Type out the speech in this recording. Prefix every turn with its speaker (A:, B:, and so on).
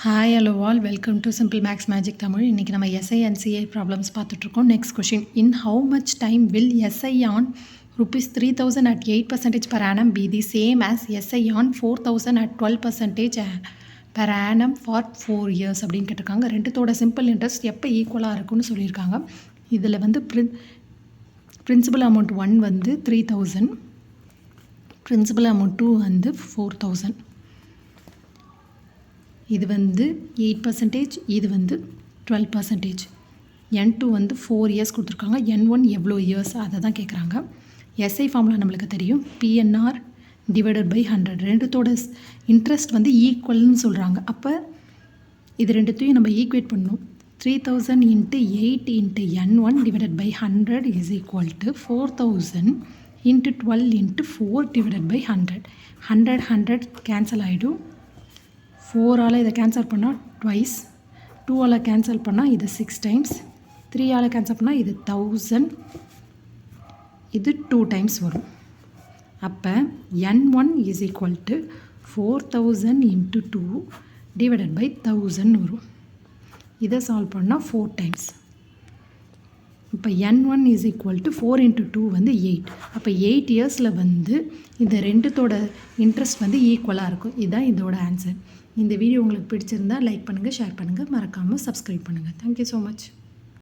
A: Hi hello all welcome to simple maths magic Tamil. இன்றைக்கி நம்ம SI and CI problems பார்த்துட்ருக்கோம். Next question, in how much time will SI on ₹3,000 at 8% per annum be the same as SI on 4,000 at 12% per annum for 4 years அப்படின்னு கேட்டிருக்காங்க. ரெண்டுத்தோட simple interest எப்போ ஈக்குவலாக இருக்குன்னு சொல்லியிருக்காங்க. இதில் வந்து பிரின்சிபல் அமௌண்ட் 1 வந்து 3,000, பிரின்சிபல் அமௌண்ட் 2 வந்து 4,000. இது வந்து 8%, இது வந்து 12%. N2 வந்து 4 இயர்ஸ் கொடுத்துருக்காங்க. N1 எவ்வளோ இயர்ஸ் அதை தான் கேட்குறாங்க. எஸ்ஐ ஃபார்முலா நம்மளுக்கு தெரியும், PNR டிவைடட் பை 100. ரெண்டுத்தோட இன்ட்ரெஸ்ட் வந்து ஈக்குவல்னு சொல்கிறாங்க. அப்போ இது ரெண்டுத்தையும் நம்ம ஈக்குவேட் பண்ணணும். 3,000 × 8 × N1 divided by 100 is equal to 4,000 × 12 × 4 divided by 100. 100 cancel ஆகிடும். 4ஆல் இதை கேன்சல் பண்ணால் ட்வைஸ், 2ஆல் கேன்சல் பண்ணால் இது 6 டைம்ஸ், 3ஆல் கேன்சல் பண்ணால் இது 1000, இது 2 டைம்ஸ் வரும். அப்போ N1 is equal to 4,000 × 2 divided by 1000 வரும். இதை சால்வ் பண்ணால் 4 டைம்ஸ். இப்போ N1 இஸ் ஈக்குவல் டு 4 × 2 வந்து 8. அப்போ 8 இயர்ஸில் வந்து இந்த ரெண்டுத்தோட இன்ட்ரெஸ்ட் வந்து ஈக்குவலாக இருக்கும். இதுதான் இதோட ஆன்சர். இந்த வீடியோ உங்களுக்கு பிடிச்சிருந்தால் லைக் பண்ணுங்கள், ஷேர் பண்ணுங்கள், மறக்காமல் சப்ஸ்கிரைப் பண்ணுங்கள். Thank you so much.